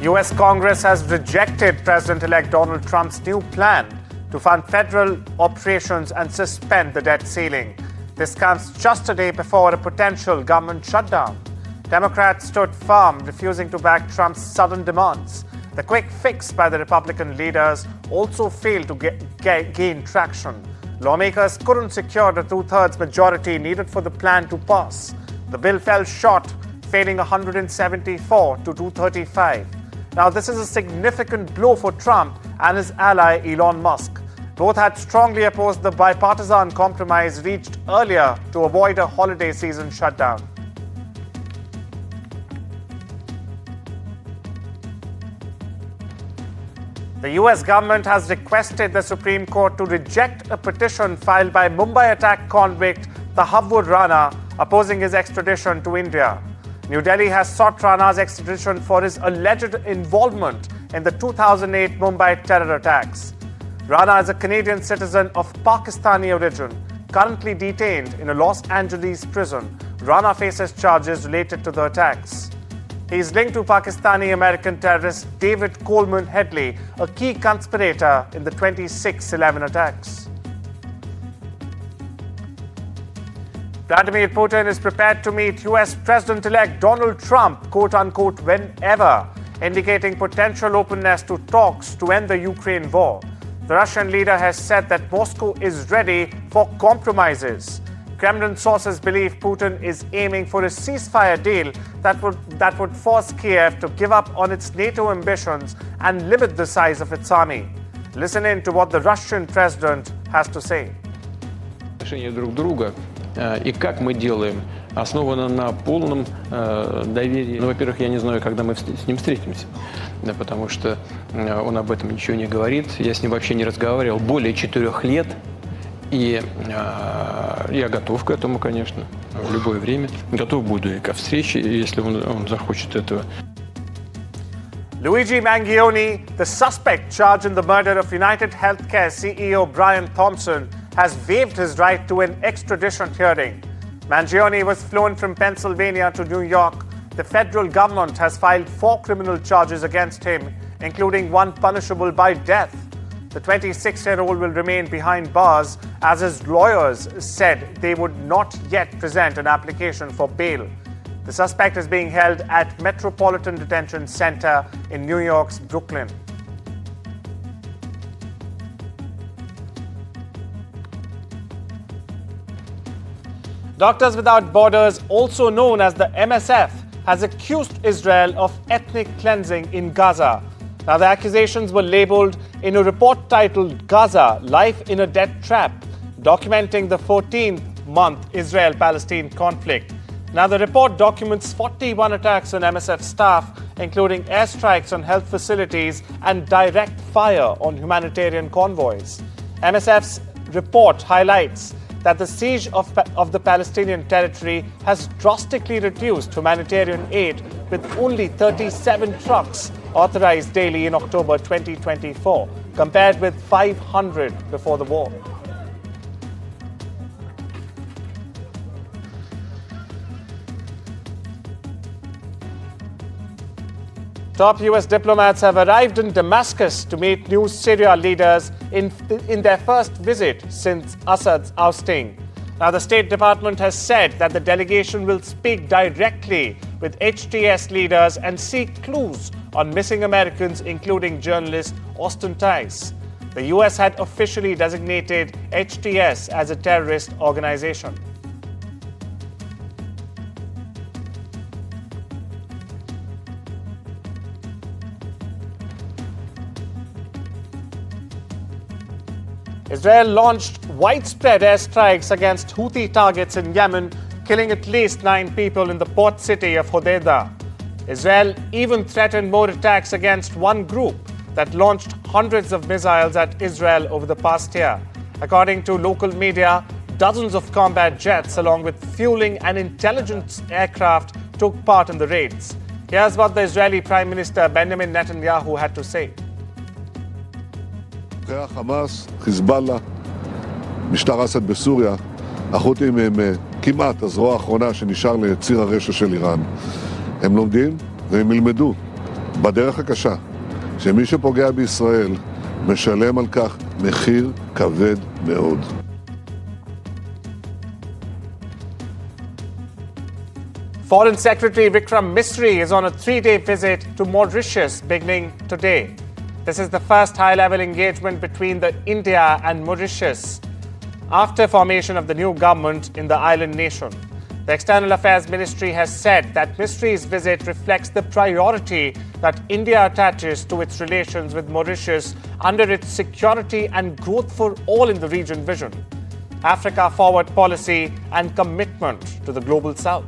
US Congress has rejected President-elect Donald Trump's new plan to fund federal operations and suspend the debt ceiling. This comes just a day before a potential government shutdown. Democrats stood firm, refusing to back Trump's sudden demands. The quick fix by the Republican leaders also failed to gain traction. Lawmakers couldn't secure the two-thirds majority needed for the plan to pass. The bill fell short, failing 174 to 235. Now, this is a significant blow for Trump and his ally Elon Musk. Both had strongly opposed the bipartisan compromise reached earlier to avoid a holiday season shutdown. The US government has requested the Supreme Court to reject a petition filed by Mumbai attack convict Tahawwur Rana opposing his extradition to India. New Delhi has sought Rana's extradition for his alleged involvement in the 2008 Mumbai terror attacks. Rana is a Canadian citizen of Pakistani origin, currently detained in a Los Angeles prison. Rana faces charges related to the attacks. He is linked to Pakistani-American terrorist David Coleman Headley, a key conspirator in the 26/11 attacks. Vladimir Putin is prepared to meet US President-elect Donald Trump, quote-unquote, whenever, indicating potential openness to talks to end the Ukraine war. The Russian leader has said that Moscow is ready for compromises. Kremlin sources believe Putin is aiming for a ceasefire deal that would force Kiev to give up on its NATO ambitions and limit the size of its army. Listen in to what the Russian president has to say. Отношения друг друга и как мы делаем основано на полном доверии. Ну, во-первых, я не знаю, когда мы с ним встретимся, да, потому что он об этом ничего не говорит. Я с ним вообще не разговаривал более 4 лет. И я готов к этому, конечно, в любое время. Готов буду и ко встрече, если он захочет этого. Luigi Mangione, the suspect charged in the murder of United Healthcare CEO Brian Thompson, has waived his right to an extradition hearing. Mangione was flown from Pennsylvania to New York. The federal government has filed 4 criminal charges against him, including one punishable by death. The 26-year-old will remain behind bars, as his lawyers said they would not yet present an application for bail. The suspect is being held at Metropolitan Detention Center in New York's Brooklyn. Doctors Without Borders, also known as the MSF, has accused Israel of ethnic cleansing in Gaza. Now, the accusations were labelled in a report titled Gaza, Life in a Death Trap, documenting the 14th-month Israel-Palestine conflict. Now, the report documents 41 attacks on MSF staff, including airstrikes on health facilities and direct fire on humanitarian convoys. MSF's report highlights that the siege of the Palestinian territory has drastically reduced humanitarian aid, with only 37 trucks authorized daily in October 2024, compared with 500 before the war. Top US diplomats have arrived in Damascus to meet new Syria leaders in their first visit since Assad's ousting. Now, the State Department has said that the delegation will speak directly with HTS leaders and seek clues on missing Americans, including journalist Austin Tice. The US had officially designated HTS as a terrorist organization. Israel launched widespread airstrikes against Houthi targets in Yemen, killing at least 9 people in the port city of Hodeidah. Israel even threatened more attacks against one group that launched hundreds of missiles at Israel over the past year. According to local media, dozens of combat jets along with fueling and intelligence aircraft took part in the raids. Here's what the Israeli Prime Minister Benjamin Netanyahu had to say. חמאס, חיזבאללה, משטר אסד בסוריה, החות'ים הם כמעט הזרוע האחרונה שנשאר לציר הרשע של איראן. הם לומדים והם ילמדו בדרך הקשה, שמי שפוגע בישראל משלם על כך מחיר כבד מאוד. Foreign Secretary Vikram Misri is on a 3-day visit to Mauritius beginning today. This is the first high-level engagement between India and Mauritius after formation of the new government in the island nation. The External Affairs Ministry has said that Misri's visit reflects the priority that India attaches to its relations with Mauritius under its security and growth for all in the region vision, Africa forward policy and commitment to the global south.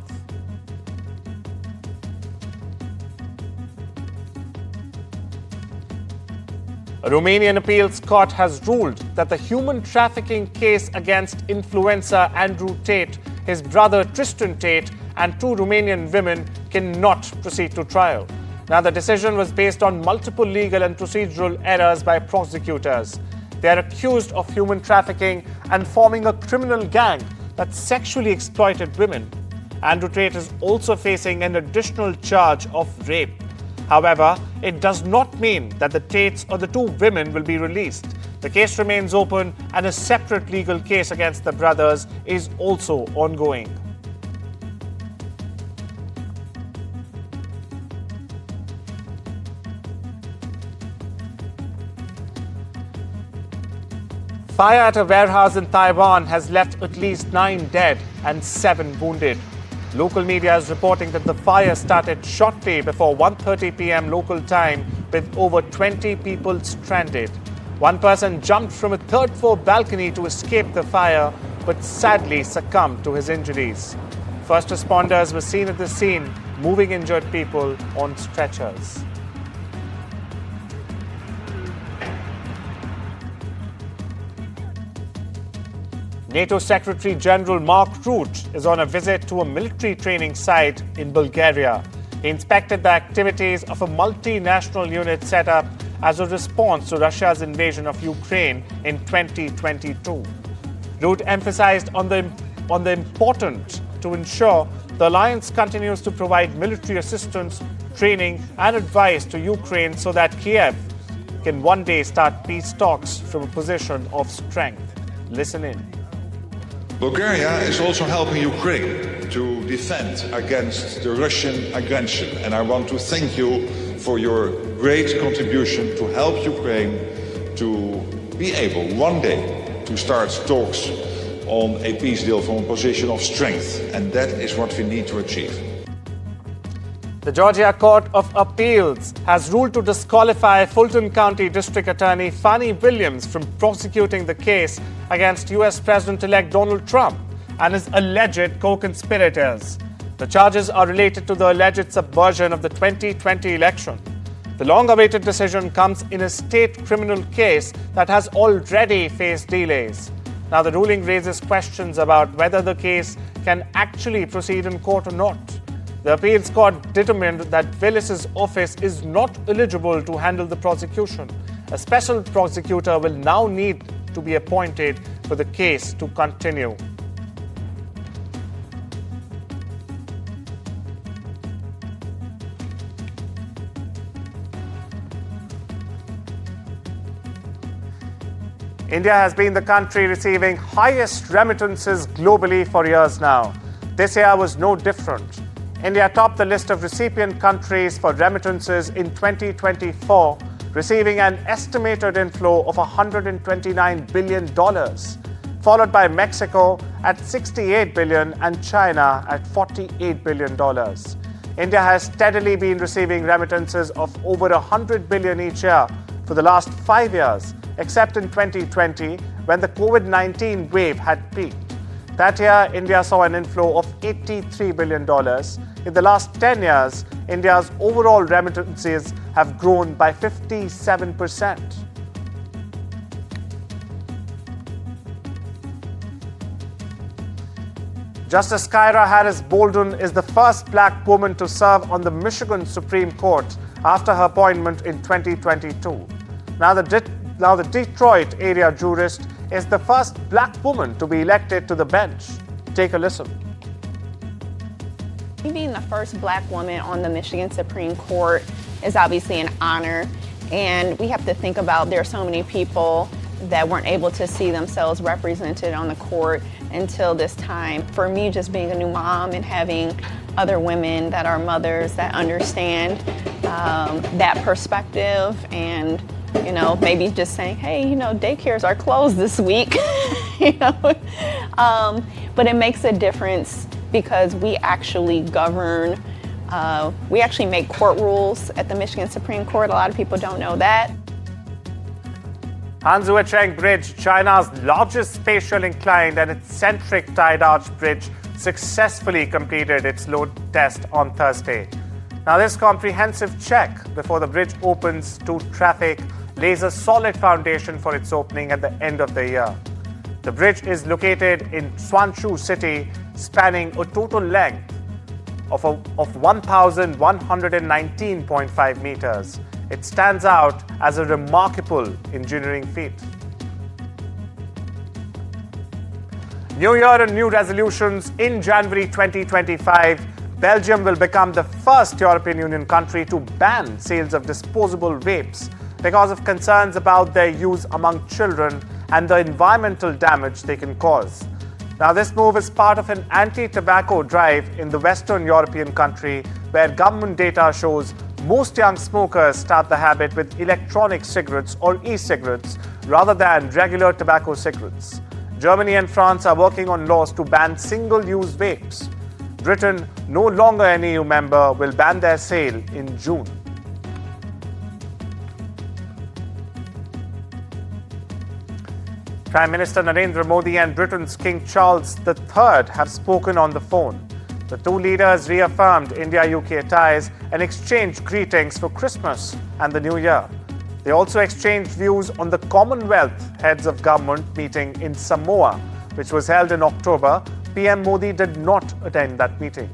A Romanian appeals court has ruled that the human trafficking case against influencer Andrew Tate, his brother Tristan Tate, and 2 Romanian women cannot proceed to trial. Now, the decision was based on multiple legal and procedural errors by prosecutors. They are accused of human trafficking and forming a criminal gang that sexually exploited women. Andrew Tate is also facing an additional charge of rape. However, it does not mean that the Tates or the 2 women will be released. The case remains open and a separate legal case against the brothers is also ongoing. Fire at a warehouse in Taiwan has left at least 9 dead and 7 wounded. Local media is reporting that the fire started shortly before 1:30 p.m. local time with over 20 people stranded. One person jumped from a 3rd-floor balcony to escape the fire but sadly succumbed to his injuries. First responders were seen at the scene moving injured people on stretchers. NATO Secretary General Mark Rutte is on a visit to a military training site in Bulgaria. He inspected the activities of a multinational unit set up as a response to Russia's invasion of Ukraine in 2022. Rutte emphasized on the importance to ensure the alliance continues to provide military assistance, training and advice to Ukraine so that Kiev can one day start peace talks from a position of strength. Listen in. Bulgaria is also helping Ukraine to defend against the Russian aggression, and I want to thank you for your great contribution to help Ukraine to be able one day to start talks on a peace deal from a position of strength, and that is what we need to achieve. The Georgia Court of Appeals has ruled to disqualify Fulton County District Attorney Fani Williams from prosecuting the case against US President-elect Donald Trump and his alleged co-conspirators. The charges are related to the alleged subversion of the 2020 election. The long-awaited decision comes in a state criminal case that has already faced delays. Now, the ruling raises questions about whether the case can actually proceed in court or not. The appeals court determined that Willis's office is not eligible to handle the prosecution. A special prosecutor will now need to be appointed for the case to continue. India has been the country receiving highest remittances globally for years now. This year was no different. India topped the list of recipient countries for remittances in 2024, receiving an estimated inflow of $129 billion, followed by Mexico at $68 billion and China at $48 billion. India has steadily been receiving remittances of over $100 billion each year for the last 5 years, except in 2020 when the COVID-19 wave had peaked. That year, India saw an inflow of $83 billion. In the last 10 years, India's overall remittances have grown by 57%. Justice Kyra Harris Bolden is the first black woman to serve on the Michigan Supreme Court after her appointment in 2022. Now the Detroit area jurist is the first black woman to be elected to the bench. Take a listen. Being the first black woman on the Michigan Supreme Court is obviously an honor. And we have to think about there are so many people that weren't able to see themselves represented on the court until this time. For me, just being a new mom and having other women that are mothers that understand that perspective, and maybe just saying, hey, daycares are closed this week, but it makes a difference because we actually govern. We actually make court rules at the Michigan Supreme Court. A lot of people don't know that. Hanzuacheng Bridge, China's largest spatial inclined and eccentric tide arch bridge, successfully completed its load test on Thursday. Now, this comprehensive check before the bridge opens to traffic lays a solid foundation for its opening at the end of the year. The bridge is located in Swanshu city, spanning a total length of 1,119.5 meters. It stands out as a remarkable engineering feat. New Year and new resolutions. In January 2025, Belgium will become the first European Union country to ban sales of disposable vapes because of concerns about their use among children and the environmental damage they can cause. Now, this move is part of an anti-tobacco drive in the Western European country, where government data shows most young smokers start the habit with electronic cigarettes or e-cigarettes rather than regular tobacco cigarettes. Germany and France are working on laws to ban single-use vapes. Britain, no longer an EU member, will ban their sale in June. Prime Minister Narendra Modi and Britain's King Charles III have spoken on the phone. The two leaders reaffirmed India-UK ties and exchanged greetings for Christmas and the New Year. They also exchanged views on the Commonwealth Heads of Government meeting in Samoa, which was held in October. PM Modi did not attend that meeting.